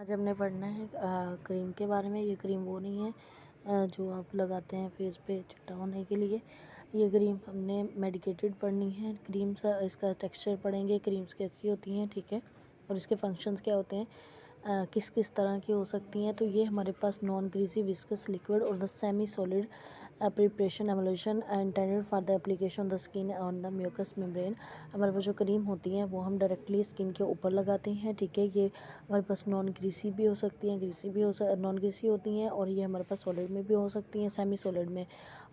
आज हमने पढ़ना है क्रीम के बारे में। ये क्रीम वो नहीं है जो आप लगाते हैं फेस पे चिट्टा होने के लिए। ये क्रीम हमने मेडिकेटेड पढ़नी है। क्रीम्स इसका टेक्सचर पढ़ेंगे, क्रीम्स कैसी होती हैं, ठीक है, और इसके फंक्शंस क्या होते हैं, किस किस तरह की हो सकती हैं। तो ये हमारे पास नॉन ग्रीसी विस्कस लिक्विड और the semi solid preparation emulsion intended for the application on the skin on the mucous membrane. हमारे पास जो क्रीम होती हैं वो हम डायरेक्टली स्किन के ऊपर लगाते हैं, ठीक है। ये हमारे पास नॉन ग्रीसी भी हो सकती हैं, ग्रीसी भी नॉन ग्रीसी होती हैं, और ये हमारे पास सॉलिड में भी हो सकती हैं, सेमी सॉलिड में,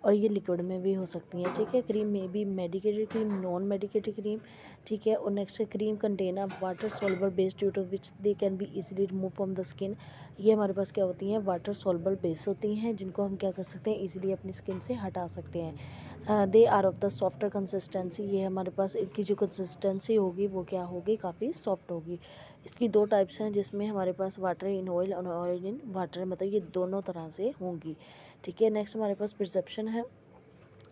और ये लिक्विड में भी हो सकती हैं, ठीक है। क्रीम में भी medicated cream, non medicated cream, ठीक है। और next cream contain a water soluble base due to which they can be easily remove from the skin. ये हमारे पास क्या होती हैं, वाटर सॉल्युबल बेस होती हैं, जिनको हम क्या कर सकते हैं, इजीली अपनी स्किन से हटा सकते हैं। They are of the softer consistency. ये हमारे पास इनकी जो कंसिस्टेंसी होगी वो क्या होगी, काफ़ी सॉफ्ट होगी। इसकी दो टाइप्स हैं, जिसमें हमारे पास वाटर इन ऑयल और ऑयल इन वाटर, मतलब ये दोनों तरह से होंगी, ठीक है। नेक्स्ट हमारे पास प्रिजर्वेशन है।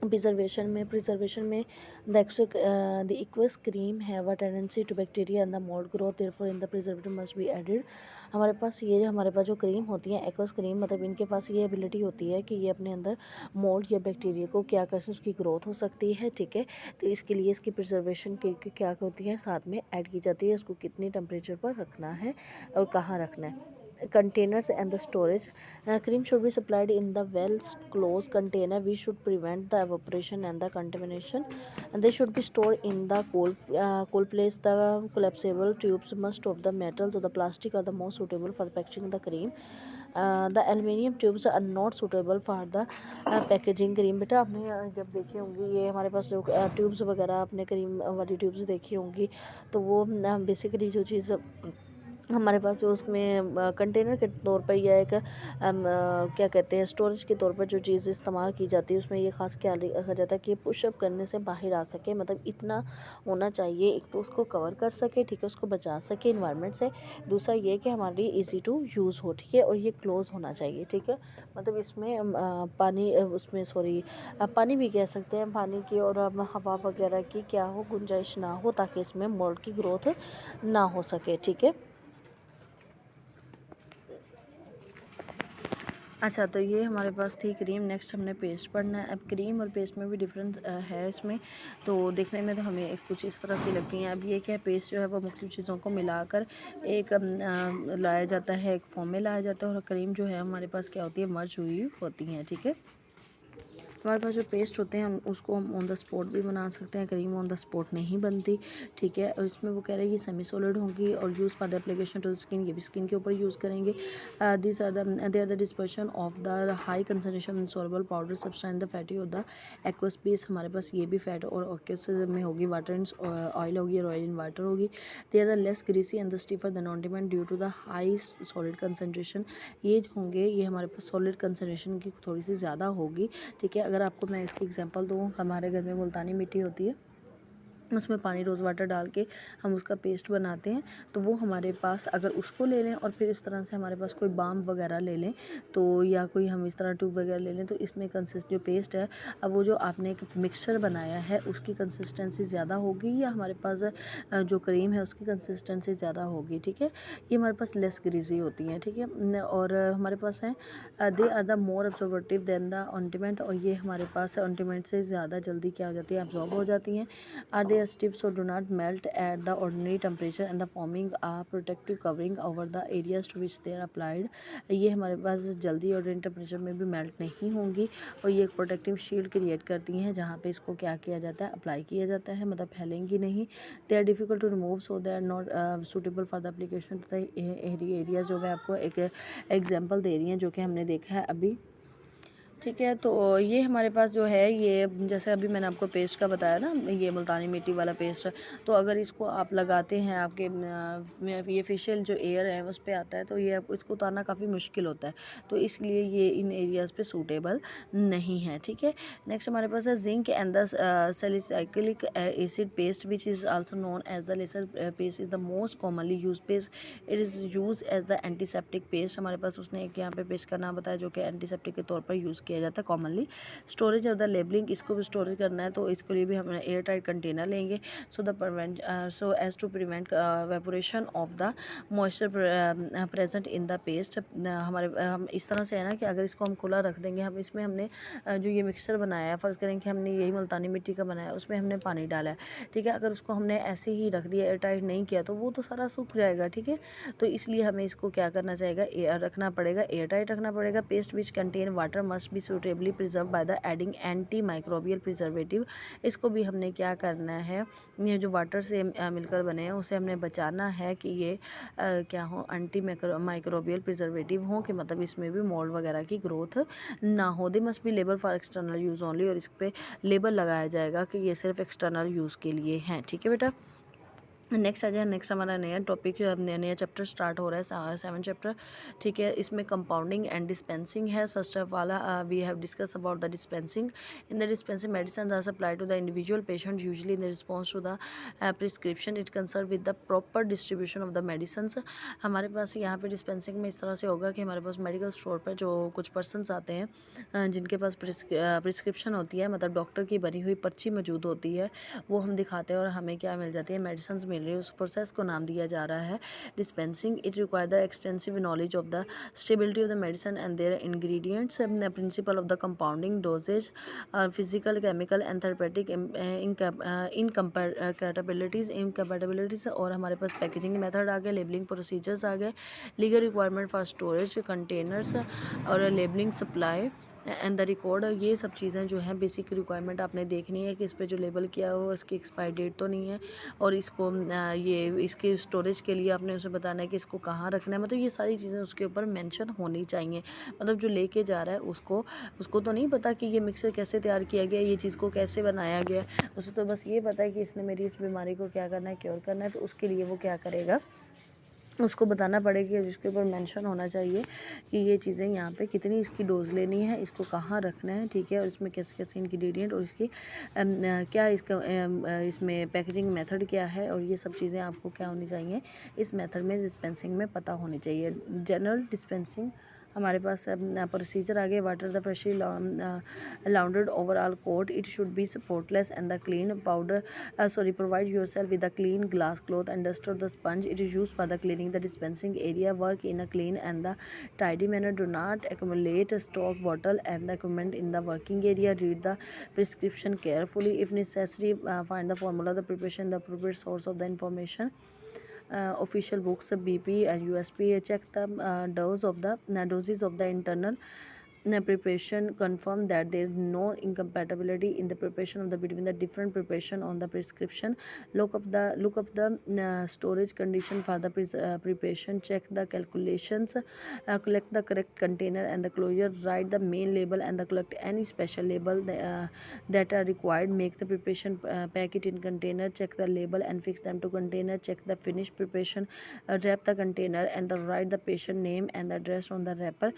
प्रिजर्वेशन में the aqueous cream have a tendency to bacteria and the mould growth, therefore in the preservative must be added. हमारे पास जो क्रीम होती है एक्वस क्रीम, मतलब इनके पास ये एबिलिटी होती है कि ये अपने अंदर मोल्ड या बैक्टीरिया को क्या कर सकते, उसकी ग्रोथ हो सकती है, ठीक है। तो इसके लिए इसकी प्रिजर्वेशन की क्या होती है, साथ में ऐड की जाती है, उसको कितनी टेम्परेचर पर रखना है और कहाँ रखना है। Containers and the storage. Cream should be supplied in the well closed container. We should prevent the evaporation and the contamination, and they should be stored in the cool place. The collapsible tubes, most of the metals or the plastic are the most suitable for packaging the cream. The aluminium tubes are not suitable for the packaging cream। बेटा आपने जब देखी होंगी ये हमारे पास जो tubes वगैरह आपने क्रीम वाली ट्यूब्स देखी होंगी, तो वो बेसिकली जो चीज़ हमारे पास जो उसमें कंटेनर के तौर पर या एक क्या कहते हैं, स्टोरेज के तौर पर जो चीज़ इस्तेमाल की जाती है, उसमें ये ख़ास ख्याल रखा जाता है कि पुशअप करने से बाहर आ सके, मतलब इतना होना चाहिए, एक तो उसको कवर कर सके, ठीक है, उसको बचा सके इन्वायरमेंट से। दूसरा ये कि हमारे लिए ईजी टू यूज़ हो, ठीक है, और ये क्लोज़ होना चाहिए, ठीक है। मतलब इसमें पानी उसमें सॉरी पानी भी कह सकते हैं, पानी की और हवा वगैरह की क्या हो, गुंजाइश ना हो, ताकि इसमें मोल्ड की ग्रोथ ना हो सके, ठीक है। अच्छा, तो ये हमारे पास थी क्रीम। नेक्स्ट हमने पेस्ट पढ़ना है। अब क्रीम और पेस्ट में भी डिफरेंस है इसमें, तो देखने में तो हमें एक कुछ इस तरह से लगती हैं। अब ये क्या है, पेस्ट जो है वो मुख्तलिफ चीज़ों को मिलाकर एक लाया जाता है, एक फॉर्म में लाया जाता है, और क्रीम जो है हमारे पास क्या होती है, मर्ज हुई होती हैं, ठीक है। हमारे पास जो पेस्ट होते हैं उसको हम ऑन द स्पॉट भी बना सकते हैं, क्रीम ऑन द स्पॉट नहीं बनती, ठीक है। और इसमें वो कह रहे हैं कि सेमी सॉलिड होंगी और use for the application to skin, ये भी स्किन के ऊपर यूज़ करेंगे। This are they are the dispersion of the high concentration soluble powder substance the fatty और द एक्वस पीस। हमारे पास ये भी फैट और एक्वस में होगी, वाटर इन ऑयल होगी और ऑयल इन वाटर होगी। They are the less greasy and the stiffer than ointment due to the high solid concentration. ये होंगे, ये हमारे पास सॉलिड कंसनट्रेशन की थोड़ी सी ज़्यादा होगी, ठीक है। अगर आपको मैं इसकी एग्जांपल दूँ, हमारे घर में मुल्तानी मिट्टी होती है, उसमें पानी रोज़ वाटर डाल के हम उसका पेस्ट बनाते हैं, तो वो हमारे पास अगर उसको ले लें और फिर इस तरह से हमारे पास कोई बाम वगैरह ले लें, तो या कोई हम इस तरह ट्यूब वगैरह ले लें, तो इसमें जो पेस्ट है, अब वो जो आपने एक मिक्सचर बनाया है उसकी कंसिस्टेंसी ज़्यादा होगी, या हमारे पास जो क्रीम है उसकी कंसिस्टेंसी ज़्यादा होगी, ठीक है। ये हमारे पास लेस ग्रीजी होती हैं, ठीक है। और हमारे पास है they are the more absorptive than the ointment, और ये हमारे पास ऑइंटमेंट से ज़्यादा जल्दी क्या हो जाती है, एब्जॉर्ब हो जाती हैं। Are they stiff so do not melt at the ordinary temperature and the forming a protective covering over the areas to which they are applied। ये हमारे पास जल्दी ऑर्डिनरी टेम्परेचर में भी मेल्ट नहीं होंगी, और ये एक प्रोटेक्टिव शील्ड क्रिएट करती हैं जहाँ पे इसको क्या किया जाता है, अप्लाई किया जाता है, मतलब फैलेंगी नहीं। They are difficult to remove so they are not suitable for the application. तथा एरिया जो मैं आपको एक एग्जाम्पल दे रही हैं जो कि हमने देखा है अभी, ठीक है। तो ये हमारे पास जो है, ये जैसे अभी मैंने आपको पेस्ट का बताया ना, ये मुल्तानी मिट्टी वाला पेस्ट, तो अगर इसको आप लगाते हैं, आपके ये फेशियल जो एयर है उस पर आता है, तो ये आपको इसको उतारना काफ़ी मुश्किल होता है, तो इसलिए ये इन एरियाज़ पे सूटेबल नहीं है, ठीक है। नेक्स्ट हमारे पास है zinc and the salicylic acid paste which is also known as the Lassar paste is the most commonly use paste. It is use as the antiseptic paste. हमारे पास उसने एक यहाँ पे पेस्ट का नाम बताया जो कि एंटीसेप्टिक के तौर पर यूज़ किया जाता है commonly. Storage of the labelling, इसको भी स्टोरेज करना है तो इसके लिए भी हम एयर टाइट कंटेनर लेंगे so as to prevent evaporation of the moisture present in the paste. हम इस तरह से है ना कि अगर इसको हम खुला रख देंगे, हम इसमें हमने जो ये मिक्सचर बनाया है, फ़र्ज़ करें कि हमने यही मुल्तानी मिट्टी का बनाया, उसमें हमने पानी डाला है, ठीक है। अगर उसको हमने ऐसे ही रख दिया, एयर टाइट नहीं किया, तो वो तो सारा सूख जाएगा, ठीक है। तो इसलिए हमें इसको क्या करना चाहिए, रखना पड़ेगा, एयर टाइट रखना पड़ेगा। Paste which contain water must be suitably preserve by the adding anti microbial preservative. इसको भी हमने क्या करना है, ये जो वाटर से मिलकर बने हैं उसे हमने बचाना है कि ये क्या हो, एंटी माइक्रोबियल प्रिजर्वेटिव हो, कि मतलब इसमें भी मोल्ड वगैरह की ग्रोथ ना हो। They must be label for external use only, और इस पर लेबल लगाया जाएगा कि ये सिर्फ एक्सटर्नल यूज़ के लिए हैं, ठीक है बेटा। नेक्स्ट आ जाए, नेक्स्ट हमारा नया टॉपिक, नया चैप्टर स्टार्ट हो रहा है, 7 चैप्टर, ठीक है। इसमें कंपाउंडिंग एंड डिस्पेंसिंग है। First of all we have discuss about the dispensing. In the dispensing medicine are supply to the individual patient usually in the response to the prescription. It concern with the proper distribution of the medicine. हमारे पास यहाँ पे dispensing में इस तरह से होगा कि हमारे पास मेडिकल स्टोर पर जो कुछ पर्सनस आते हैं जिनके पास प्रिस्क्रिप्शन होती है, मतलब डॉक्टर की बनी हुई पर्ची मौजूद होती है, वो हम दिखाते हैं और हमें क्या मिल जाती है, मेडिसिन मिल रही है। उस प्रोसेस को नाम दिया जा रहा है dispensing. It require the extensive knowledge of the stability of the medicine and their ingredients, principle of the compounding, dosages, physical, chemical and therapeutic incompatibilities. और हमारे पास पैकेजिंग मेथड आ गए, लेबलिंग प्रोसीजर्स आ गए, legal requirement for storage containers और labelling supply and the record. ये सब चीज़ें जो हैं बेसिक रिक्वायरमेंट आपने देखनी है कि इस पे जो लेबल किया हो इसकी एक्सपायरी डेट तो नहीं है, और इसको ये इसके स्टोरेज के लिए आपने उसे बताना है कि इसको कहाँ रखना है, मतलब ये सारी चीज़ें उसके ऊपर मेंशन होनी चाहिए। मतलब जो लेके जा रहा है उसको तो नहीं पता कि ये मिक्सर कैसे तैयार किया गया, ये चीज़ को कैसे बनाया गया, उसे तो बस ये पता है कि इसने मेरी इस बीमारी को क्या करना है, क्योर करना है। तो उसके लिए वो क्या करेगा, उसको बताना पड़ेगा, जिसके ऊपर मेंशन होना चाहिए कि ये चीज़ें यहाँ पे कितनी इसकी डोज लेनी है, इसको कहाँ रखना है, ठीक है, और इसमें कैसे कैसे इंग्रेडिएंट और इसकी क्या इसका इसमें पैकेजिंग मेथड क्या है, और ये सब चीज़ें आपको क्या होनी चाहिए, इस मेथड में डिस्पेंसिंग में पता होनी चाहिए। जनरल डिस्पेंसिंग हमारे पास प्रोसीजर आगे, water the freshly laundered overall coat, it should be spotless and the clean powder provide yourself with a clean glass cloth and dust or the sponge. It is used for the cleaning the dispensing area. Work in a clean and the tidy manner. Do not accumulate stock bottle and the equipment in the working area. Read the prescription carefully. If necessary, find the formula, the preparation, the appropriate source of the information. Official books, BP and USP. Check the doses of the internal preparation, confirm that there is no incompatibility in the preparation of the between the different preparation on the prescription. Look up the storage condition for the preparation. Check the calculations, collect the correct container and the closure. Write the main label and the collect any special label that are required. Make the preparation, pack it in container. Check the label and fix them to container. Check the finished preparation, wrap the container and write the patient name and the address on the wrapper.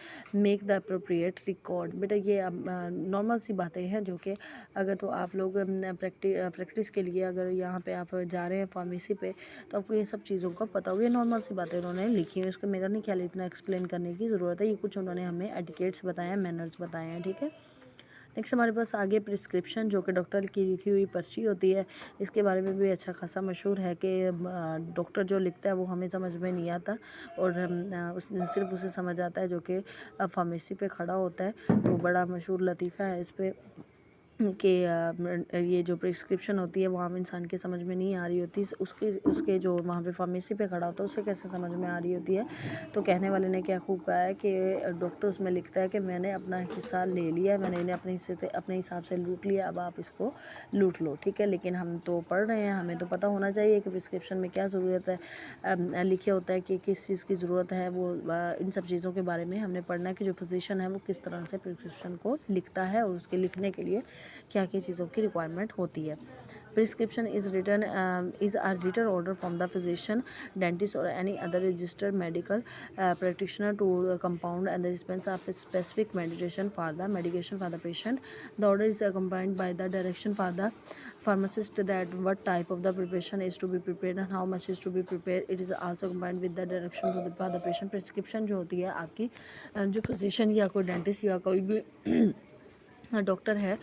Make the appropriate record. बेटा ये अब normal सी बातें हैं जो कि अगर तो आप लोग प्रैक्टिस के लिए अगर यहाँ पे आप जा रहे हैं फार्मेसी पे, तो आपको ये सब चीज़ों का पता होगा। ये नॉर्मल सी बातें उन्होंने लिखी हैं, इसको मेरा नहीं ख्याल इतना एक्सप्लेन करने की ज़रूरत है। ये कुछ उन्होंने हमें एटिकेट्स बताए हैं, मैनर्स बताए हैं, ठीक है। नेक्स्ट हमारे पास आगे प्रिस्क्रिप्शन, जो कि डॉक्टर की लिखी हुई पर्ची होती है। इसके बारे में भी अच्छा खासा मशहूर है कि डॉक्टर जो लिखता है वो हमें समझ में नहीं आता, और सिर्फ उसे समझ आता है जो कि फार्मेसी पे खड़ा होता है। तो बड़ा मशहूर लतीफ़ा है इस पर कि ये जो प्रिस्क्रिप्शन होती है वो आम इंसान के समझ में नहीं आ रही होती, उसके जो वहाँ पे फार्मेसी पे खड़ा होता है उसे कैसे समझ में आ रही होती है। तो कहने वाले ने क्या खूब कहा है कि डॉक्टर उसमें लिखता है कि मैंने अपना हिस्सा ले लिया, मैंने इन्हें अपने हिस्से से अपने हिसाब से लूट लिया, अब आप इसको लूट लो, ठीक है। लेकिन हम तो पढ़ रहे हैं, हमें तो पता होना चाहिए कि प्रिस्क्रिप्शन में क्या ज़रूरत है, लिखे होता है कि किस चीज़ की ज़रूरत है। वो इन सब चीज़ों के बारे में हमने पढ़ना है कि जो फिजिशियन है वो किस तरह से प्रिस्क्रिप्शन को लिखता है और उसके लिखने के लिए क्या क्या चीज़ों की रिक्वायरमेंट होती है। Prescription is a written order from the physician, dentist, or any other registered medical practitioner to compound and dispense of a specific medication for the patient. The order is accompanied by the direction for the pharmacist that what type of the preparation is to be prepared and how much is to be prepared. It is also combined with the direction to the for the patient. Prescription जो होती है आपकी जो physician या कोई dentist या कोई भी डॉक्टर है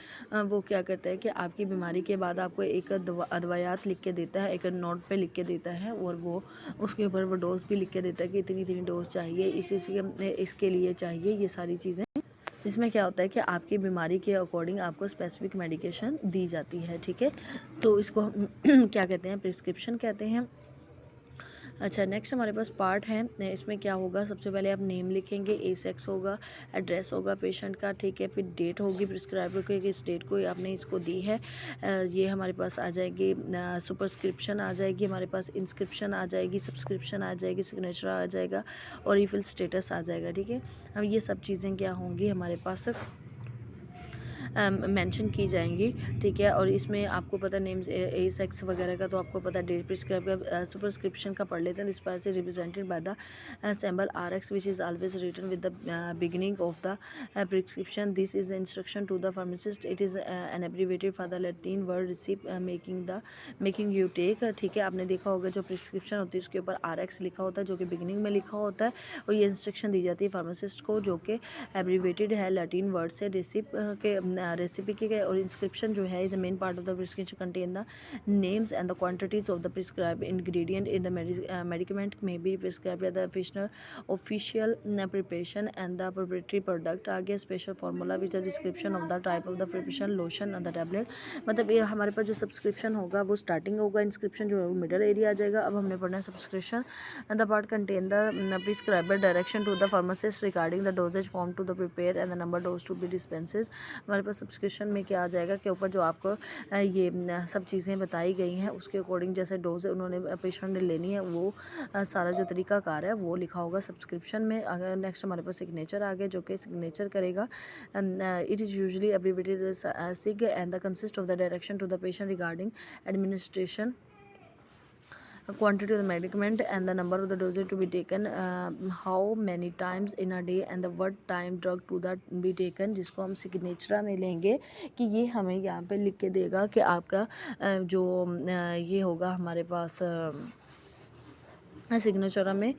वो क्या करता है कि आपकी बीमारी के बाद आपको एक अदवायात लिख के देता है, एक नोट पे लिख के देता है और वो उसके ऊपर वो डोज भी लिख के देता है कि इतनी इतनी डोज चाहिए, इसके लिए चाहिए ये सारी चीज़ें। इसमें क्या होता है कि आपकी बीमारी के अकॉर्डिंग आपको स्पेसिफिक मेडिकेशन दी जाती है, ठीक है। तो इसको हम क्या कहते हैं, प्रिस्क्रिप्शन कहते हैं। अच्छा, नेक्स्ट हमारे पास पार्ट है, इसमें क्या होगा, सबसे पहले आप नेम लिखेंगे, ए सेक्स होगा, एड्रेस होगा पेशेंट का, ठीक है, फिर डेट होगी प्रिस्क्राइबर की किस डेट को आपने इसको दी है, ये हमारे पास आ जाएगी, सुपरस्क्रिप्शन आ जाएगी, हमारे पास इंस्क्रिप्शन आ जाएगी, सब्सक्रिप्शन आ जाएगी, सिग्नेचर आ जाएगा और रिफिल स्टेटस आ जाएगा, ठीक है। अब ये सब चीज़ें क्या होंगी हमारे पास मेंशन की जाएंगी, ठीक है। और इसमें आपको पता नेम ए सेक्स वगैरह का तो आपको पता, डेट प्रिस्क्राइब का सुपरस्क्रिप्शन का पढ़ लेते हैं। दिस पार्ट से represented by the symbol RX which is always written with the beginning of the prescription. This is instruction to the pharmacist, it is an abbreviated for the Latin word recipe making you take, ठीक है। आपने देखा होगा जो prescription होती है उसके ऊपर RX लिखा होता है जो कि बिगिनिंग में लिखा होता है और ये इंस्ट्रक्शन दी जाती है फार्मासिस्ट को जो कि एब्रीवेटेड है लैटिन वर्ड से रिसिप के रेसिपी के। और इंस्क्रिप्शन जो है the main part of the prescription contain the names and the quantities of the prescribe ingredient in the medicament may be prescribe the official preparation and the proprietary product. आगे special formula which the description of the type of the preparation, lotion and the tablet. मतलब ये हमारे पास जो subscription होगा वो starting होगा, inscription जो है वो मिडल एरिया आ जाएगा। अब हमने पढ़ना है subscription and the part contain the prescriber direction to the pharmacist regarding the dosages form to the prepare and the number dose to be dispensed. हमारे पास सब्सक्रिप्शन में क्या आ जाएगा कि ऊपर जो आपको ये सब चीज़ें बताई गई हैं उसके अकॉर्डिंग जैसे डोज उन्होंने पेशेंट ने लेनी है वो सारा जो तरीकाकार है वो लिखा होगा सब्सक्रिप्शन में। अगर नेक्स्ट हमारे पास सिग्नेचर आ गया जो कि सिग्नेचर करेगा, it is usually abbreviated sig and the consist of the direction to the patient regarding administration, quantity of the medicament and the number of the doses to be taken, how many times in a day and the what time drug to that be taken, जिसको हम signature में लेंगे कि ये हमें यहाँ पे लिख के देगा कि आपका जो ये होगा हमारे पास सिग्नेचर में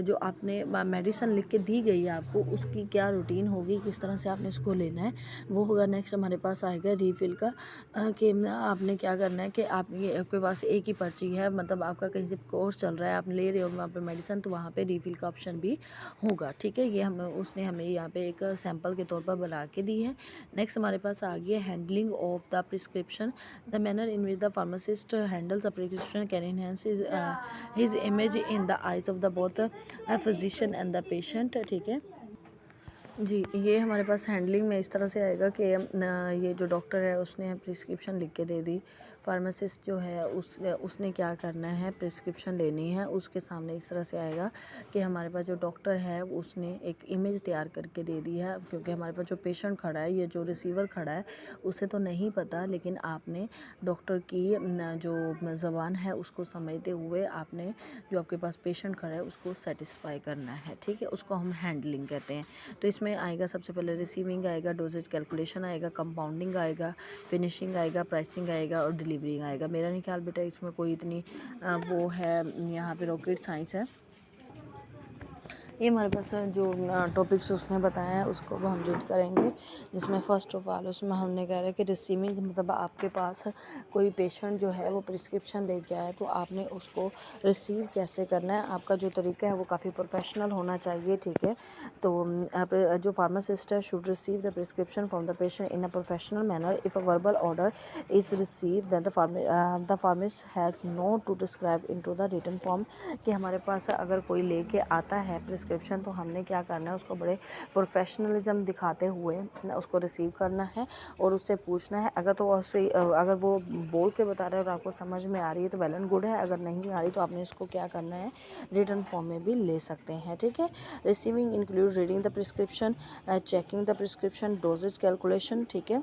जो आपने मेडिसिन लिख के दी गई है आपको उसकी क्या रूटीन होगी, किस तरह से आपने इसको लेना है वो होगा। नेक्स्ट हमारे पास आएगा रीफ़िल का, कि आपने क्या करना है कि आप ये आपके पास एक ही पर्ची है, मतलब आपका कहीं से कोर्स चल रहा है आप ले रहे हो वहाँ पे मेडिसिन, तो वहाँ पे रीफ़िल का ऑप्शन भी होगा, ठीक है। ये उसने हमें यहाँ पे एक सैम्पल के तौर पर बना के दी है। नेक्स्ट हमारे पास आ गया handling of the prescription, the manner in which the pharmacist handles a prescription can enhance his image in the eyes of the both physician and the patient, ठीक है जी। ये हमारे पास हैंडलिंग में इस तरह से आएगा कि ये जो डॉक्टर है उसने प्रिस्क्रिप्शन लिख के दे दी, फार्मासिस्ट जो है उसने क्या करना है, प्रिस्क्रिप्शन लेनी है, उसके सामने इस तरह से आएगा कि हमारे पास जो डॉक्टर है उसने एक इमेज तैयार करके दे दी है, क्योंकि हमारे पास जो पेशेंट खड़ा है, ये जो रिसीवर खड़ा है उसे तो नहीं पता, लेकिन आपने डॉक्टर की जो ज़बान है उसको समझते हुए आपने जो आपके पास पेशेंट खड़ा है उसको सेटिस्फाई करना है, ठीक है। उसको हम हैंडलिंग कहते हैं। तो इसमें आएगा सबसे पहले रिसीविंग आएगा, डोजेज कैलकुलेशन आएगा, कंपाउंडिंग आएगा, फिनिशिंग आएगा, प्राइसिंग आएगा और डिलीवरिंग आएगा। मेरा नहीं ख्याल बेटा इसमें कोई इतनी वो है यहाँ पे रॉकेट साइंस है। ये हमारे पास जो टॉपिक्स उसने बताया है उसको हम रीड करेंगे, जिसमें फ़र्स्ट ऑफ ऑल उसमें हमने कह रहा है कि रिसीविंग मतलब आपके पास कोई पेशेंट जो है वो प्रिस्क्रिप्शन लेके आए तो आपने उसको रिसीव कैसे करना है, आपका जो तरीका है वो काफ़ी प्रोफेशनल होना चाहिए, ठीक है। तो जो फार्मासिस्ट है should receive the prescription from the patient in a professional manner. If a verbal order is receive then the pharmacist has no to describe into the written form, कि हमारे पास अगर कोई लेके आता है प्रिस्क्रिप्शन तो हमने क्या करना है उसको बड़े प्रोफेशनलिज्म दिखाते हुए उसको रिसीव करना है और उससे पूछना है। अगर तो उससे अगर वो बोल के बता रहा है और आपको समझ में आ रही है तो वेल एंड गुड है, अगर नहीं आ रही तो आपने इसको क्या करना है रिटन फॉर्म में भी ले सकते हैं, ठीक है। Receiving include reading the prescription, checking the prescription, dosages calculation, ठीक है।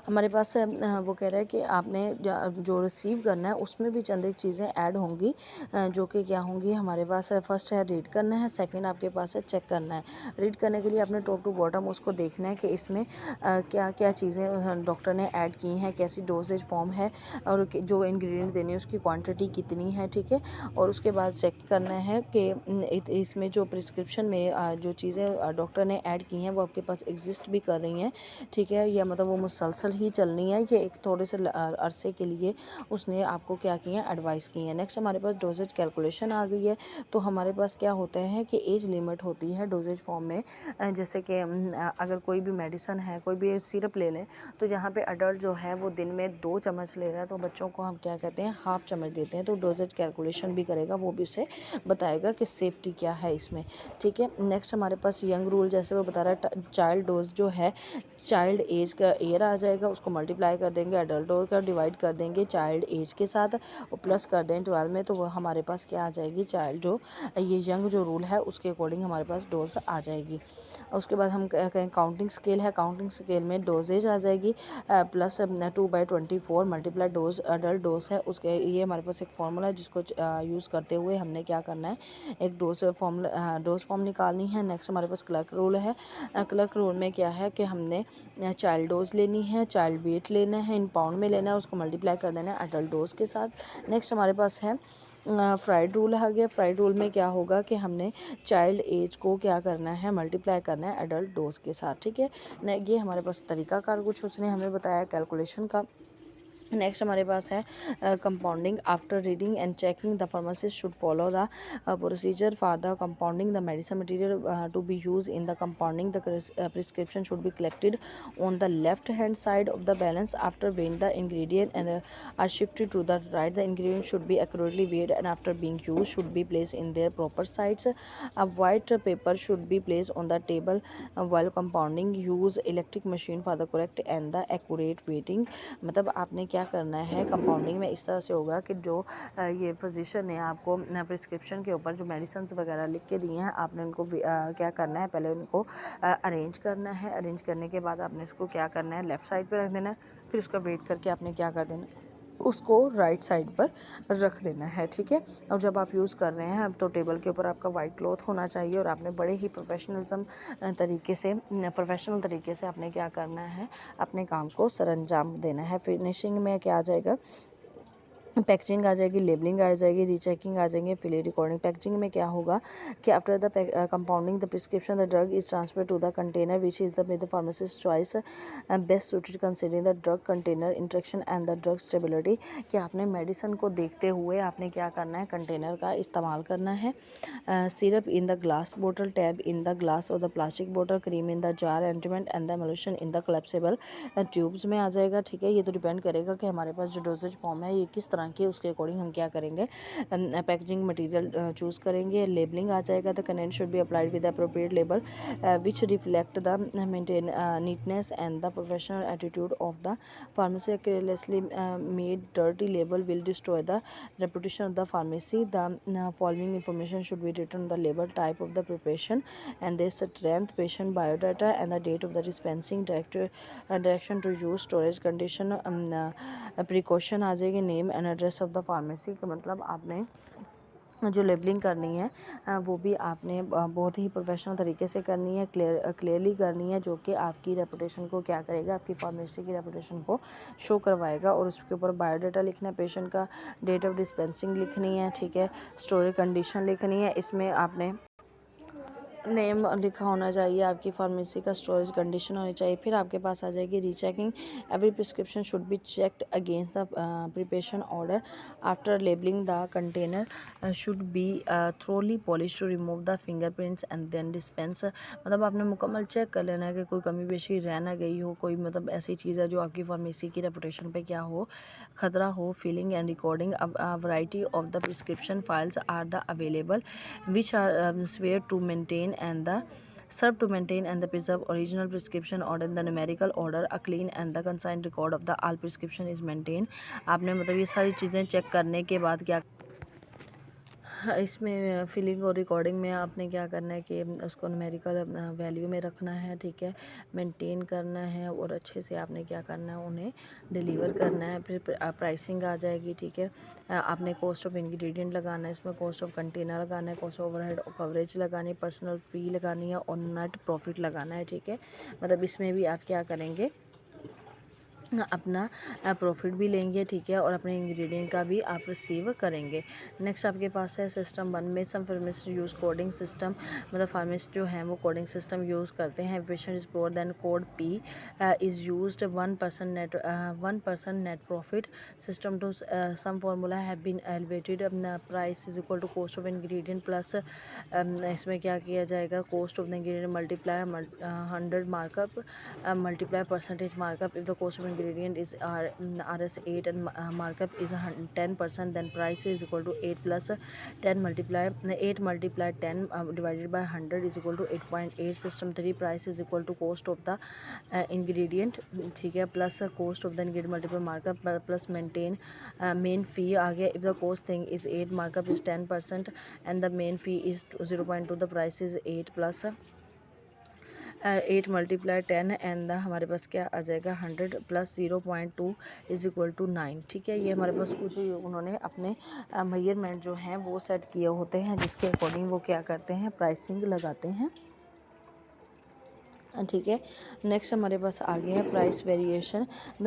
हमारे पास वो कह रहा है कि आपने जो रिसीव करना है उसमें भी चंद एक चीज़ें ऐड होंगी, जो कि क्या होंगी हमारे पास। फर्स्ट है रीड करना है, सेकंड आपके पास है चेक करना है। रीड करने के लिए आपने टॉप टू बॉटम उसको देखना है कि इसमें क्या क्या चीज़ें डॉक्टर ने ऐड की हैं, कैसी डोजेज फॉर्म है और जो इंग्रेडिएंट देने हैं उसकी क्वांटिटी कितनी है, ठीक है। और उसके बाद चेक करना है कि इसमें जो प्रिस्क्रिप्शन में जो चीज़ें डॉक्टर ने ऐड की हैं वो आपके पास एग्जिस्ट भी कर रही हैं, ठीक है, या मतलब वो मुसलसल ही चलनी है कि एक थोड़े से अरसे के लिए उसने आपको क्या किया है, एडवाइस की है। नेक्स्ट हमारे पास डोजेज कैलकुलेशन आ गई है। तो हमारे पास क्या होता है कि एज लिमिट होती है डोजेज फॉर्म में, जैसे कि अगर कोई भी मेडिसिन है, कोई भी सिरप ले लें, तो जहाँ पे अडल्ट जो है वो दिन में 2 चम्मच ले रहा है तो बच्चों को हम क्या कहते हैं, हाफ चम्मच देते हैं। तो डोजेज कैलकुलेशन भी करेगा, वो भी उसे बताएगा कि सेफ्टी क्या है इसमें, ठीक है। नेक्स्ट हमारे पास यंग रूल, जैसे वो बता रहा है चाइल्ड डोज जो है, चाइल्ड एज का ईयर आ जाएगा, उसको मल्टीप्लाई कर देंगे एडल्ट डोज का, डिवाइड कर देंगे चाइल्ड एज के साथ और प्लस कर दें 12 में, तो वो हमारे पास क्या आ जाएगी, चाइल्ड जो ये यंग जो रूल है उसके अकॉर्डिंग हमारे पास डोज आ जाएगी। उसके बाद हम कहें काउंटिंग स्केल है, काउंटिंग स्केल में डोजेज आ जाएगी plus 2/24 multiply dose adult dose है उसके, ये हमारे पास एक फार्मूला है जिसको यूज़ करते हुए हमने क्या करना है, एक डोज फॉर्म निकालनी है। नेक्स्ट हमारे पास क्लर्क रूल है। क्लर्क रूल में क्या है कि हमने चाइल्ड डोज लेनी है, चाइल्ड वेट लेना है, इन पाउंड में लेना है, उसको मल्टीप्लाई कर देना है अडल्ट डोज के साथ। नेक्स्ट हमारे पास है फ्राइड रूल आ गया। फ्राइड रूल में क्या होगा कि हमने चाइल्ड एज को क्या करना है, मल्टीप्लाई करना है एडल्ट डोज के साथ, ठीक है। ये हमारे पास तरीकाकार कुछ उसने हमें बताया कैलकुलेशन का। नेक्स्ट हमारे पास है compounding. After reading and checking the pharmacist should follow the procedure for the compounding the medicine material to be use in the compounding the prescription should be collected on the left hand side of the balance after weighing the ingredient and are shifted to the right. The ingredient should be accurately weighed and after being used should be placed in their proper sites. A white paper should be placed on the table while compounding. Use electric machine for the correct and the accurate weighting. मतलब आपने क्या करना है compounding में, इस तरह से होगा कि जो ये फिजिशियन ने आपको प्रिस्क्रिप्शन के ऊपर जो मेडिसिन वगैरह लिख के दिए हैं, आपने उनको क्या करना है, पहले उनको अरेंज करना है। अरेंज करने के बाद आपने उसको क्या करना है, लेफ़्ट साइड पे रख देना है, फिर उसका वेट करके आपने क्या कर देना, उसको राइट साइड पर रख देना है, ठीक है। और जब आप यूज़ कर रहे हैं तो टेबल के ऊपर आपका वाइट क्लॉथ होना चाहिए और आपने बड़े ही प्रोफेशनल तरीके से आपने क्या करना है, अपने काम को सरअंजाम देना है। फिनिशिंग में क्या आ जाएगा, पैकेजिंग आ जाएगी, लेबलिंग आ जाएगी, रीचेकिंग आ जाएंगे, फिर रिकॉर्डिंग। पैकेजिंग में क्या होगा कि after the compounding the prescription the drug is transfer to the container which is the pharmacist choice best suited considering the drug container interaction and the drug stability. कि आपने medicine को देखते हुए आपने क्या करना है, कंटेनर का इस्तेमाल करना है। सिरप इन द ग्लास बोतल, टैब इन द ग्लास और द प्लास्टिक बोतल, cream in the jar, ointment and the emulsion in the collapsible tubes में आ जाएगा, ठीक है। ये तो डिपेंड करेगा कि हमारे पास जो डोजेज फॉर्म है ये किस तरह की, उसके अकॉर्डिंग हम क्या करेंगे, पैकेजिंग मटेरियल चूज़ करेंगे। लेबलिंग आ जाएगा, the content should be applied with appropriate label which reflect the maintain neatness and the professional attitude of the pharmacy. Carelessly made dirty label will destroy the reputation of the pharmacy. The following information should be written on the label: type of the preparation and their strength, patient biodata and the date of the dispensing, direction to use, storage condition, precaution आ जाएगी, name and address of the pharmacy। का मतलब आपने जो labelling करनी है वो भी आपने बहुत ही प्रोफेशनल तरीके से करनी है, क्लियरली करनी है, जो कि आपकी रेपुटेशन को क्या करेगा, आपकी फार्मेसी की रेपुटेशन को शो करवाएगा। और उसके ऊपर बायोडाटा लिखना है, पेशेंट का डेट ऑफ डिस्पेंसिंग लिखनी है, ठीक है, स्टोरेज कंडीशन लिखनी है, इसमें आपने नेम लिखा होना चाहिए, आपकी फार्मेसी का स्टोरेज कंडीशन होनी चाहिए। फिर आपके पास आ जाएगी rechecking. Every prescription should be checked against the preparation order after labelling. The container should be thoroughly polish to remove the fingerprints and then dispense. मतलब आपने मुकम्मल चेक कर लेना है कि कोई कमी पेशी रह ना गई हो, कोई मतलब ऐसी चीज़ है जो आपकी फार्मेसी की रेपुटेशन पे क्या हो, खतरा हो। Filing and recording. Variety of the prescription files are the available which are swear to maintain and the serve to maintain and the preserve original prescription order in the numerical order. A clean and the consigned record of the all prescription is maintained. आपने मतलब ये सारी चीज़ें check करने के बाद क्या हाँ, इसमें फिलिंग और रिकॉर्डिंग में आपने क्या करना है कि उसको न्यूमेरिकल वैल्यू में रखना है, ठीक है, मेंटेन करना है और अच्छे से आपने क्या करना है, उन्हें डिलीवर करना है। फिर प्राइसिंग आ जाएगी, ठीक है। आपने कॉस्ट ऑफ इंग्रेडिएंट लगाना है, इसमें कॉस्ट ऑफ कंटेनर लगाना है, कॉस्ट ऑफ ओवरहेड कवरेज लगानी है, पर्सनल फ़ी लगानी है और नेट प्रॉफिट लगाना है, ठीक है। मतलब इसमें भी आप क्या करेंगे, अपना प्रॉफिट भी लेंगे, ठीक है, और अपने इंग्रेडिएंट का भी आप रिसीव करेंगे। नेक्स्ट आपके पास है सिस्टम 1 में some pharmacist use coding system, मतलब फार्मासिस्ट जो हैं वो कोडिंग सिस्टम यूज़ करते हैं। Patient is more than code P is used 1% net profit system to some formula have been elevated price is equal to cost of ingredient plus इसमें क्या किया जाएगा, cost of the ingredient multiply 100 markup multiply percentage markup. If the cost of ingredient is RS8 and markup is 10%, then price is equal to 8 plus 10 multiply 8 multiply 10 divided by 100 is equal to 8.8. System 3 price is equal to cost of the ingredient, ठीक है, plus cost of the ingredient multiple markup plus maintain main fee आ गया. If the cost thing is 8, markup is 10% and the main fee is 0.2, the price is 8 plus 8 multiply 10 and हमारे पास क्या आ जाएगा, 100 plus 0.2 is equal to 9, ठीक है। ये हमारे पास कुछ उन्होंने अपने मेजरमेंट जो हैं वो सेट किए होते हैं, जिसके अकॉर्डिंग वो क्या करते हैं, प्राइसिंग लगाते हैं, ठीक है। नेक्स्ट हमारे पास आ गया है price variation. The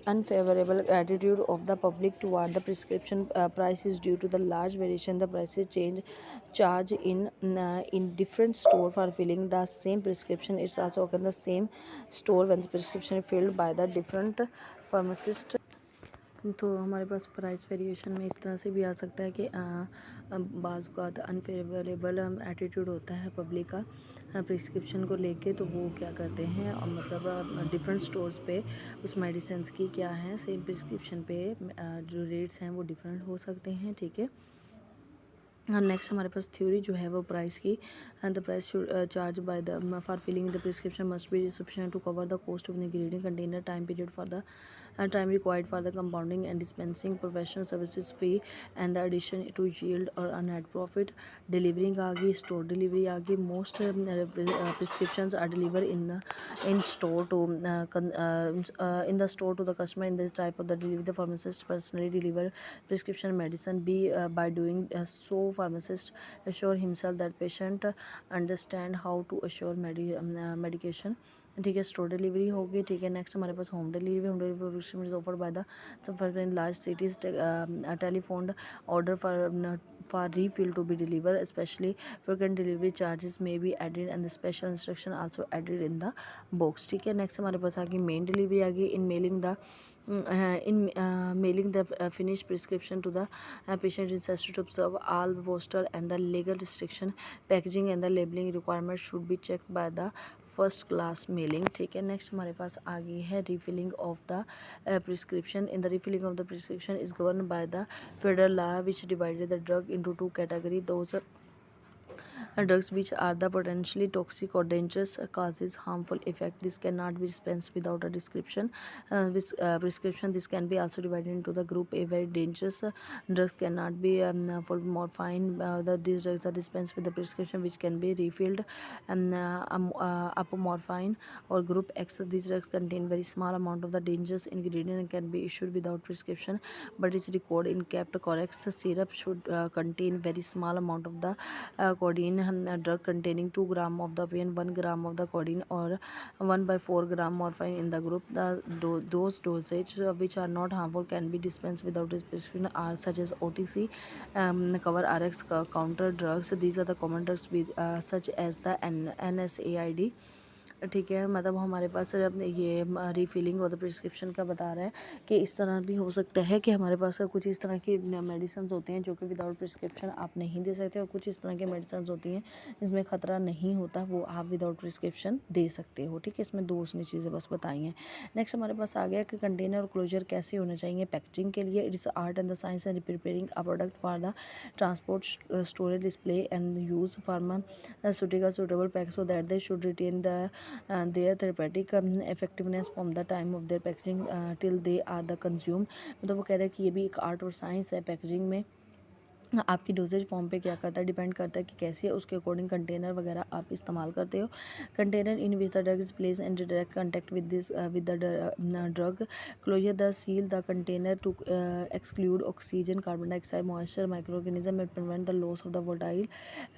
unfavourable attitude of the public toward the prescription price is due to the large variation the prices change charge in different store for filling the same prescription. It's also occur the same store when the prescription filled by the different pharmacist. तो हमारे पास price variation में इस तरह से भी आ सकता है कि बाज़ का अनफेवरेबल एटीट्यूड होता है पब्लिक का प्रिस्क्रिप्शन को लेके, तो वो क्या करते हैं, मतलब डिफरेंट स्टोर्स पे उस मेडिसिन की क्या है, सेम प्रिस्क्रिप्शन पे जो रेट्स हैं वो डिफरेंट हो सकते हैं, ठीक है। नेक्स्ट हमारे पास थ्योरी जो है वो प्राइस की, the price charge by the for filling the prescription must be sufficient to cover the cost of the ingredient container time period for the time required for the compounding and dispensing professional services fee and the addition to yield or a net profit. Delivering आ गई, store delivery आ गई. Most prescriptions are delivered in store to in the store to the customer. In this type of the delivery, the pharmacist personally deliver prescription medicine. By doing so, pharmacist assure himself that patient understand how to assure medication, ठीक है। Store delivery होगी, ठीक है। Next हमारे पास home delivery is offered by the some in large cities. Telephone order for refill to be delivered, especially frequent delivery charges may be added and the special instruction also added in the box, ठीक है। Next हमारे पास आ गई main delivery आ गई. In mailing the finished prescription to the patient is necessary to observe all postal and the legal restriction. Packaging and the labeling requirements should be checked by the first class mailing, ठीक है। Next हमारे पास आ गई है refilling of the prescription. In the refilling of the prescription is govern by the federal law which divided the drug into 2 category. Those drugs which are the potentially toxic or dangerous causes harmful effect. This cannot be dispensed without a description with prescription. This can be also divided into the group A, very dangerous drugs cannot be for morphine. These drugs are dispensed with the prescription which can be refilled, and apomorphine or group X. These drugs contain very small amount of the dangerous ingredient and can be issued without prescription but is recorded in kept correct. Syrup should contain very small amount of the codeine. Drug containing 2 gram of the pain, 1 gram of the codeine or 1/4 gram morphine in the group. Those dosage which are not harmful can be dispensed without prescription are such as OTC, cover RX counter drugs. These are the common drugs with such as the NSAID, ठीक है। मतलब हमारे पास ये refilling और the prescription का बता रहा है कि इस तरह भी हो सकता है कि हमारे पास कुछ इस तरह की मेडिसिन होती हैं जो कि विदाउट प्रिस्क्रिप्शन आप नहीं दे सकते, और कुछ इस तरह की मेडिसिन होती हैं जिसमें ख़तरा नहीं होता, वो आप विदाउट प्रिस्क्रिप्शन दे सकते हो, ठीक है। इसमें दो उसने चीज़ें बस बताई हैं। नेक्स्ट हमारे पास आ गया कि कंटेनर और क्लोजर कैसे होने चाहिए पैकेजिंग के लिए. It is art and the science and preparing a product for the transport, storage, display and use suitable pack so that they should retain their therapeutic effectiveness from the time of their packaging till they are the consumed. मतलब वो कह रहे हैं कि ये भी एक art और साइंस है पैकेजिंग में, आपकी डोजेज फॉर्म पे क्या करता है, डिपेंड करता है कि कैसी है, उसके अकॉर्डिंग कंटेनर वगैरह आप इस्तेमाल करते हो। Container in which the drug is place in direct contact with this with the drug, closure the seal the container to exclude oxygen, carbon dioxide, moisture, micro organism and prevent the loss of the volatile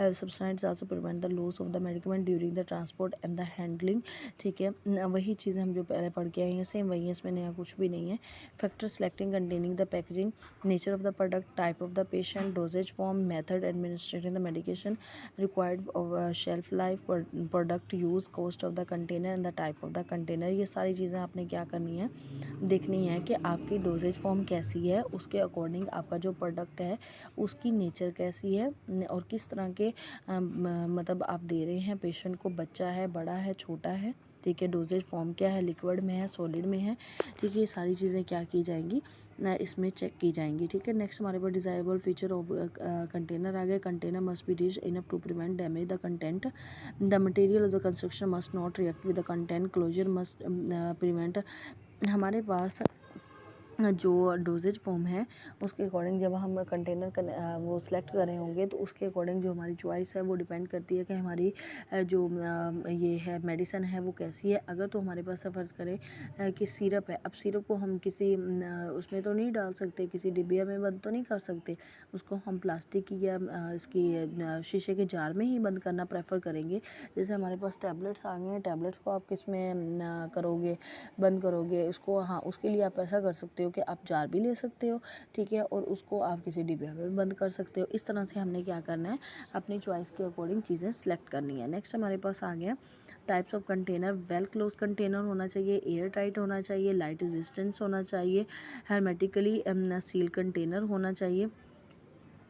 substance, also prevent the loss of the medicament during the transport and the handling. ठीक है, वही चीज़ें हम जो पहले पढ़ के आए हैं सेम वही है, इसमें नया कुछ भी नहीं है। Factor selecting containing the packaging, nature of the product, type of the patient, dosage form, method administering the medication, required of shelf life, product use, cost of the container and the type of the container। ये सारी चीज़ें आपने क्या करनी है, देखनी है कि आपकी डोजेज फॉर्म कैसी है, उसके अकॉर्डिंग आपका जो प्रोडक्ट है उसकी नेचर कैसी है और किस तरह के मतलब आप दे रहे हैं पेशेंट को, बच्चा है, बड़ा है, छोटा है। ठीक है, डोजेज फॉर्म क्या है, लिक्विड में है, सॉलिड में है। ठीक है, ये सारी चीज़ें क्या की जाएंगी, इसमें चेक की जाएंगी। ठीक है, नेक्स्ट हमारे पास डिज़ायरेबल फीचर ऑफ कंटेनर आ गया। Container must be rich enough to prevent damage the content, the material of the construction must not react with the content, closure must prevent. हमारे पास जो डोजेज फॉर्म है उसके according जब हम container का वो सिलेक्ट कर रहे होंगे तो उसके अकॉर्डिंग जो हमारी चॉइस है वो डिपेंड करती है कि हमारी जो ये है मेडिसिन है वो कैसी है। अगर तो हमारे पास फ़र्ज़ करें कि सिरप है, अब सिरप को हम किसी उसमें तो नहीं डाल सकते, किसी डिबिया में बंद तो नहीं कर सकते, उसको हम प्लास्टिक की या इसकी शीशे के जार में ही बंद करना प्रेफर करेंगे। जैसे हमारे पास टैबलेट्स आ गए हैं, टैबलेट्स को आप किस में करोगे, बंद करोगे उसको, हाँ उसके लिए आप ऐसा कर सकते हो कि आप जार भी ले सकते हो। ठीक है, और उसको आप किसी डिब्बे में बंद कर सकते हो। इस तरह से हमने क्या करना है, अपनी चॉइस के अकॉर्डिंग चीज़ें सेलेक्ट करनी है। नेक्स्ट हमारे पास आ गया types of container. Well close container होना चाहिए, एयर टाइट होना चाहिए, लाइट रेजिस्टेंस होना चाहिए, hermetically सील कंटेनर होना चाहिए।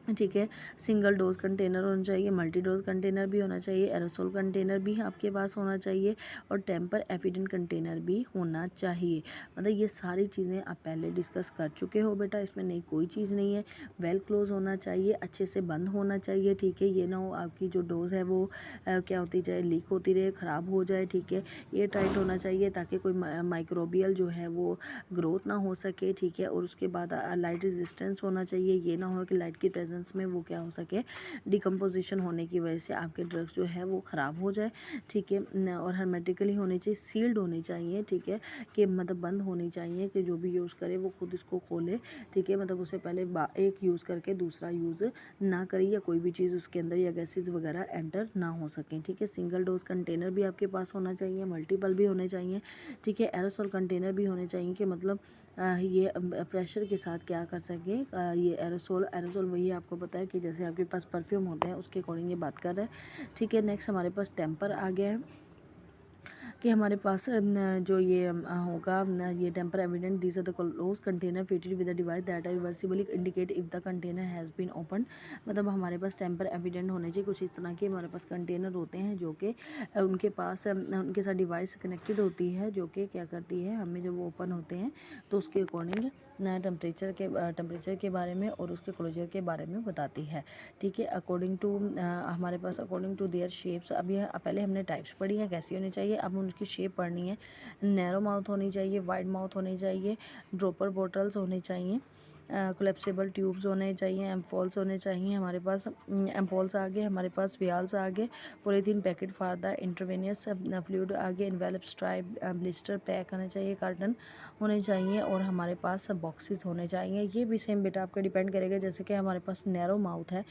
ठीक है, सिंगल डोज कंटेनर होना चाहिए, मल्टी डोज कंटेनर भी होना चाहिए, एरोसोल कंटेनर भी आपके पास होना चाहिए और टेम्पर एफिडेंट कंटेनर भी होना चाहिए। मतलब ये सारी चीज़ें आप पहले डिस्कस कर चुके हो बेटा, इसमें नई कोई चीज़ नहीं है। वेल क्लोज होना चाहिए, अच्छे से बंद होना चाहिए। ठीक है, ये ना हो आपकी जो डोज है वो क्या होती जाए, लीक होती रहे, ख़राब हो जाए। ठीक है, एयर टाइट होना चाहिए ताकि कोई माइक्रोबियल जो है वो ग्रोथ ना हो सके। ठीक है, और उसके बाद लाइट रेजिस्टेंस होना चाहिए, ये ना हो कि लाइट की प्रेजेंस में वो क्या हो सके, डिकम्पोजिशन होने की वजह से आपके ड्रग्स जो है वो ख़राब हो जाए। ठीक है, और हर्मेटिकली होनी चाहिए, सील्ड होनी चाहिए। ठीक है, कि मतलब बंद होनी चाहिए कि जो भी यूज़ करे वो खुद इसको खोले। ठीक है, मतलब उससे पहले एक यूज़ करके दूसरा यूज़ ना करे या कोई भी चीज़ उसके अंदर या गैसेस वगैरह एंटर ना हो सकें। ठीक है, सिंगल डोज कंटेनर भी आपके पास होना चाहिए, मल्टीपल भी होने चाहिए। ठीक है, एरोसोल कंटेनर भी होने चाहिए कि मतलब ये प्रेशर के साथ क्या कर सके, ये एरोसोल वही आपको पता है कि जैसे आपके पास परफ्यूम होते हैं उसके अकॉर्डिंग ये बात कर रहा है। ठीक है, नेक्स्ट हमारे पास टेम्पर आ गया है कि हमारे पास जो ये होगा ये tamper evident, these are the close container fitted with the device that are reversibly indicate if the container has been open. मतलब हमारे पास टेम्पर एविडेंट होने चाहिए, कुछ इस तरह के हमारे पास कंटेनर होते हैं जो कि उनके पास उनके साथ डिवाइस कनेक्टेड होती है जो कि क्या करती है, हमें जब वो ओपन होते हैं तो उसके अकॉर्डिंग टेम्परेचर के बारे में और उसके क्लोजर के बारे में बताती है। ठीक है, अकॉर्डिंग टू हमारे पास अकॉर्डिंग टू देयर शेप्स। अब यह पहले हमने टाइप्स पढ़ी है कैसी होनी चाहिए, अब उनकी शेप पढ़नी है। नैरो माउथ होनी चाहिए, वाइड माउथ होनी चाहिए, ड्रॉपर बॉटल्स होने चाहिए, कोलेप्सिबल ट्यूब्स होने चाहिए, एम्पोल्स होने चाहिए। हमारे पास एम्पोल्स आ गए, हमारे पास वियाल्स आ गए, polythene packet for the intravenous fluid आ गए, इन्वेलप स्ट्राइप ब्लिस्टर पैक होने चाहिए, कार्टन होने चाहिए और हमारे पास बॉक्सेस होने चाहिए। ये भी सेम बेटा आपका डिपेंड करेगा, जैसे कि हमारे पास नैरो माउथ है,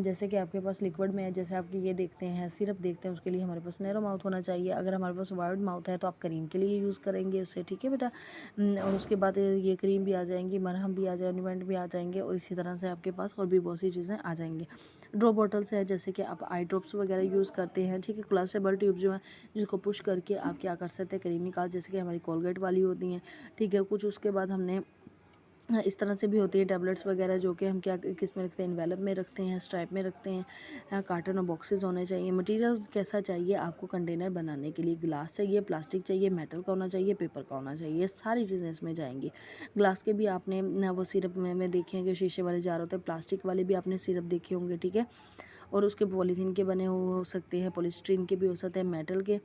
जैसे कि आपके पास लिक्विड में है, जैसे आपके ये देखते हैं सिरप देखते हैं उसके लिए हमारे पास नैरो माउथ होना चाहिए। अगर हमारे पास वाइड माउथ है तो आप क्रीम के लिए यूज़ करेंगे उससे। ठीक है बेटा, और उसके बाद ये क्रीम भी आ जाएंगी, मरहम भी आ जाए, ऑइंटमेंट भी आ जाएंगे और इसी तरह से आपके पास और भी बहुत सी चीज़ें आ जाएंगी। ड्रॉप बॉटल्स है, जैसे कि आप आई ड्रॉप्स वगैरह यूज़ करते हैं। ठीक है, कोलेप्सिबल ट्यूब जो है जिसको पुश करके आप क्या कर सकते हैं, क्रीम निकाल, जैसे कि हमारी कोलगेट वाली होती हैं। ठीक है, कुछ उसके बाद हमने इस तरह से भी होती है टैबलेट्स वगैरह जो कि हम क्या किस में रखते हैं, एनवेलप में रखते हैं, स्ट्राइप में रखते हैं। कार्टन और बॉक्सेस होने चाहिए। मटेरियल कैसा चाहिए आपको कंटेनर बनाने के लिए, ग्लास चाहिए, प्लास्टिक चाहिए, मेटल का होना चाहिए, पेपर का होना चाहिए, सारी चीज़ें इसमें जाएंगी। ग्लास के भी आपने वो सिरप में देखे हैं कि शीशे वाले जार होते हैं, प्लास्टिक वाले भी आपने सिरप देखे होंगे। ठीक है, और उसके पॉलीथीन के बने हो सकते हैं, पॉलीस्टीरीन के भी हो सकते हैं, मेटल के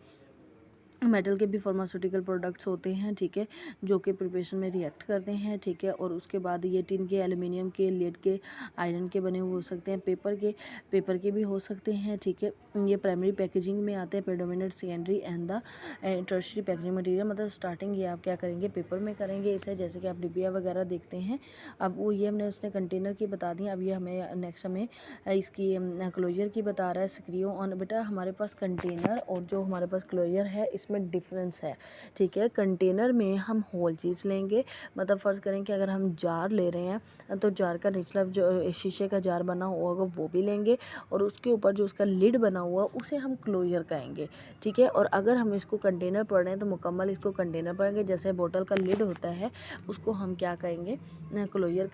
मेटल के भी फार्मास्यूटिकल प्रोडक्ट्स होते हैं, ठीक है, जो कि प्रिपरेशन में रिएक्ट करते हैं, ठीक है। और उसके बाद ये टिन के, एल्युमिनियम के, लेड के, आयरन के बने हुए हो सकते हैं, पेपर के भी हो सकते हैं, ठीक है। ये प्राइमरी पैकेजिंग में आते हैं, predominant, secondary and the tertiary packaging material. मतलब स्टार्टिंग ये आप क्या करेंगे, पेपर में करेंगे इसे, जैसे कि आप डिब्बिया वगैरह देखते हैं। अब वो ये हमने उसने कंटेनर की बता दी। अब ये हमें नेक्स्ट हमें इसकी क्लोजर की बता रहा है, स्क्रू ऑन। बेटा हमारे पास कंटेनर और जो हमारे पास क्लोजर है इसमें डिफरेंस है, ठीक है। कंटेनर में हम होल चीज़ लेंगे, मतलब फ़र्ज़ करें कि अगर हम जार ले रहे हैं तो जार का निचला जो शीशे का जार बना हुआ होगा वो भी लेंगे, और उसके ऊपर जो उसका लिड बना हुआ उसे हम क्लोजर कहेंगे, ठीक है। और अगर हम इसको कंटेनर पढ़ रहे हैं तो मुकम्मल इसको कंटेनर पढ़ेंगे। जैसे बोतल का लिड होता है उसको हम क्या कहेंगे, क्लोजर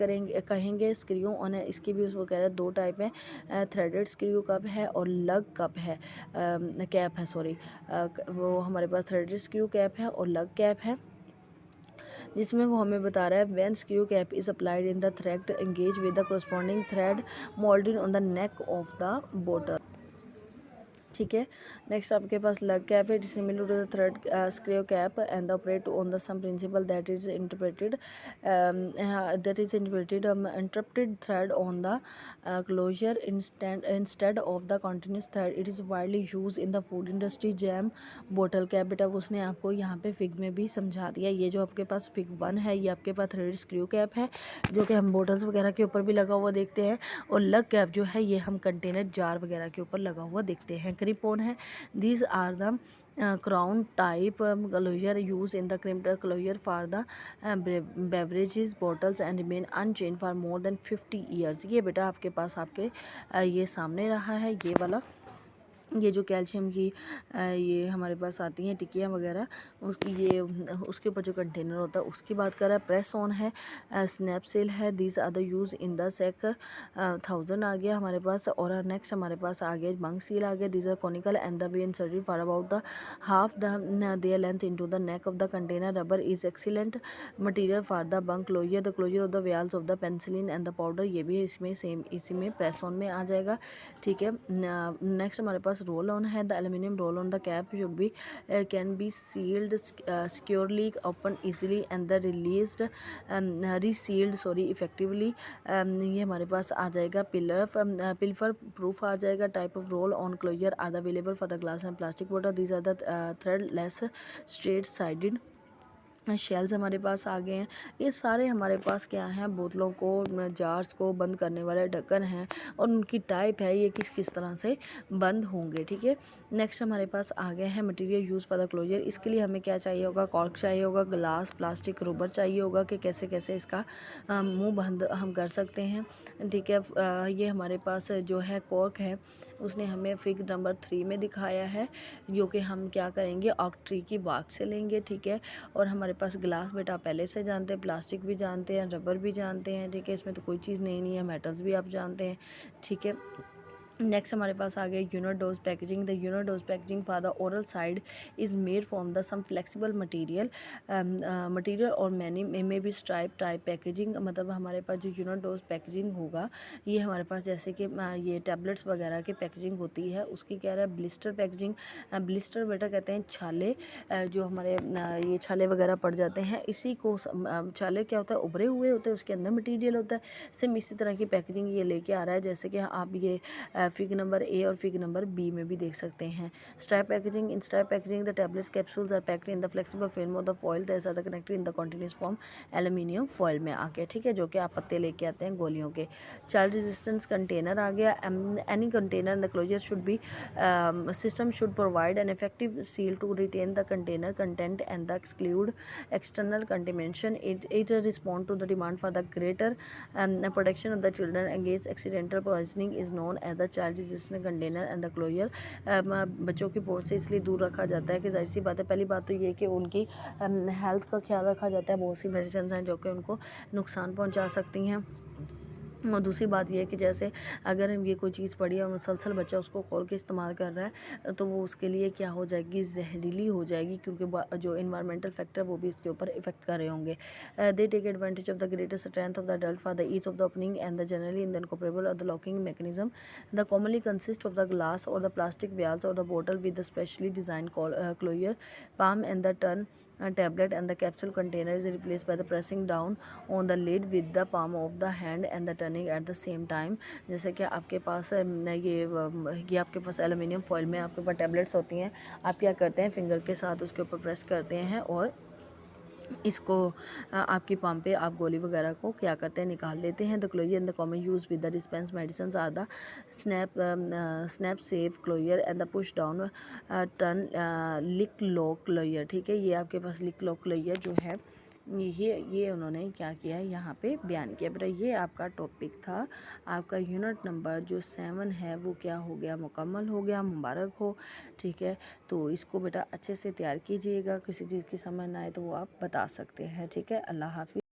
कहेंगे। स्क्रू ऑन है, इसकी भी उसको कह रहे हैं दो टाइप है, थ्रेडेड स्क्रू कप है और लग कप है, कैप है, सॉरी। वो हमारे पास थ्रेडेड स्क्रू कैप है और लग कैप है, जिसमें वो हमें बता रहा है when screw cap is applied in the thread engage with the corresponding thread moulded on the neck of the बोतल, ठीक है। नेक्स्ट आपके पास लग कैप है, similar to the thread screw cap and operate on the same principle that is interpreted interrupted thread on the closure instead of the continuous thread. It is widely use in the food industry. Jam बोतल cap, बेटा उसने आपको यहाँ पे fig में भी समझा दिया। ये जो आपके पास फिग 1 है ये आपके पास थ्रेड स्क्रू कैप है, जो कि हम बोटल्स वगैरह के ऊपर भी लगा हुआ देखते हैं, और लग कैप जो है ये हम कंटेनर जार वगैरह के ऊपर लगा हुआ देखते हैं। क्रिप-ऑन है, these are the crown type closure used in the crimped closure for the beverages bottles and remain unchanged for more than 50 years। ये बेटा आपके पास आपके ये सामने रहा है, ये वाला, ये जो कैल्शियम की ये हमारे पास आती हैं टिक्कियाँ वगैरह, उसकी ये उसके ऊपर जो कंटेनर होता है उसकी बात कर रहा है। प्रेस ऑन है, स्नैपसेल है, these are the use in the sack 1000 आ गया हमारे पास। और नेक्स्ट हमारे पास आ गया बंक सील आ गया, these are conical and the be inserted for about the half the their length into the neck of the container. Rubber is excellent material for the bung closure, the closure of the vials of the penicillin and the powder. ये भी इसमें same इसी में press on में आ जाएगा, ठीक है। नेक्स्ट हमारे पास रोल ऑन है, the aluminium roll on the cap should be can be sealed securely open easily and the resealed effectively. ये हमारे पास आ जाएगा पिल्फर प्रूफ आ जाएगा। Type of roll on closure are the available for the glass and plastic bottle, these are the threadless straight sided shells हमारे पास आ गए हैं। ये सारे हमारे पास क्या हैं, बोतलों को, जार्स को बंद करने वाले ढक्कन हैं, और उनकी टाइप है ये किस किस तरह से बंद होंगे, ठीक है। नेक्स्ट हमारे पास आ गए हैं material use for the closure. इसके लिए हमें क्या चाहिए होगा, कॉर्क चाहिए होगा, ग्लास, प्लास्टिक, रबर चाहिए होगा कि कैसे कैसे इसका मुंह बंद हम कर सकते हैं, ठीक है। ये हमारे पास जो है कॉर्क है, उसने हमें फिग नंबर 3 में दिखाया है, जो कि हम क्या करेंगे, ऑक ट्री की बाग से लेंगे, ठीक है। और हमारे पास ग्लास बेटा पहले से जानते हैं, प्लास्टिक भी जानते हैं, रबर भी जानते हैं, ठीक है। इसमें तो कोई चीज़ नहीं है। मेटल्स भी आप जानते हैं, ठीक है। नेक्स्ट हमारे पास आ गया unidose packaging. The unidose packaging for the oral side is made from the some flexible material और मैनी में भी स्ट्राइप टाइप पैकेजिंग। मतलब हमारे पास जो यूनिडोज पैकेजिंग होगा ये हमारे पास जैसे कि ये टैबलेट्स वगैरह की पैकेजिंग होती है, उसकी कह रहा है ब्लिस्टर पैकेजिंग। ब्लिस्टर बेटा कहते हैं छाले, जो हमारे ये छाले वगैरह पड़ जाते हैं, इसी को छाले क्या होता है, उभरे हुए होते हैं, उसके अंदर मटीरियल होता है। सेम इसी तरह की पैकेजिंग ये लेके आ रहा है, जैसे कि आप ये फिग नंबर ए और फिग नंबर बी में भी देख सकते हैं। Strip packaging, in strip packaging the tablets capsules are packed in the flexible film of the foil that's are connected in the continuous form aluminium foil में आ गया, ठीक है, जो कि आप पत्ते लेके आते हैं गोलियों के। चाइल्ड रेजिस्टेंस कंटेनर आ गया। Any container in the closure should be system should provide an effective seal to retain the container content and the exclude external contamination. It respond to the demand for the greater protection of the children against accidental poisoning is known as the child resistant container and the closure. बच्चों की पहुंच से इसलिए दूर रखा जाता है कि जाहिर सी बात है, पहली बात तो ये कि उनकी हेल्थ का ख्याल रखा जाता है। बहुत सी मेडिसिन हैं जो कि उनको नुकसान पहुंचा सकती हैं, और दूसरी बात ये है कि जैसे अगर हम ये कोई चीज़ पड़ी है और मुसलसल बच्चा उसको खोल के इस्तेमाल कर रहा है तो वो उसके लिए क्या हो जाएगी, जहरीली हो जाएगी, क्योंकि जो इन्वायरमेंटल फैक्टर वो भी उसके ऊपर इफेक्ट कर रहे होंगे। They take advantage of the greater strength of the adult for the ease of the opening and the generally in the incomparable और the locking mechanism. The commonly consist of the glass or the plastic vials or the bottle with the specially designed closure, palm and the turn tablet and the capsule container is replaced by the pressing down on the lid with the palm of the hand and the turning at the same time. जैसे कि आपके पास ये आपके पास aluminium foil में आपके पास tablets होती हैं, आप क्या करते हैं फिंगर के साथ उसके ऊपर प्रेस करते हैं और इसको आपकी पाम पे आप गोली वगैरह को क्या करते हैं, निकाल लेते हैं। The closure and the common use with the dispense medicine are the snap safe closure and the push down turn lick lock closure. ठीक है, ये आपके पास लिक लॉक क्लोयर जो है ये उन्होंने क्या किया है यहाँ पे बयान किया। बेटा ये आपका टॉपिक था, आपका यूनिट नंबर जो 7 है वो क्या हो गया, मुकम्मल हो गया, मुबारक हो। ठीक है, तो इसको बेटा अच्छे से तैयार कीजिएगा, किसी चीज़ की समझ ना आए तो वो आप बता सकते हैं। ठीक है, अल्लाह हाफिज़।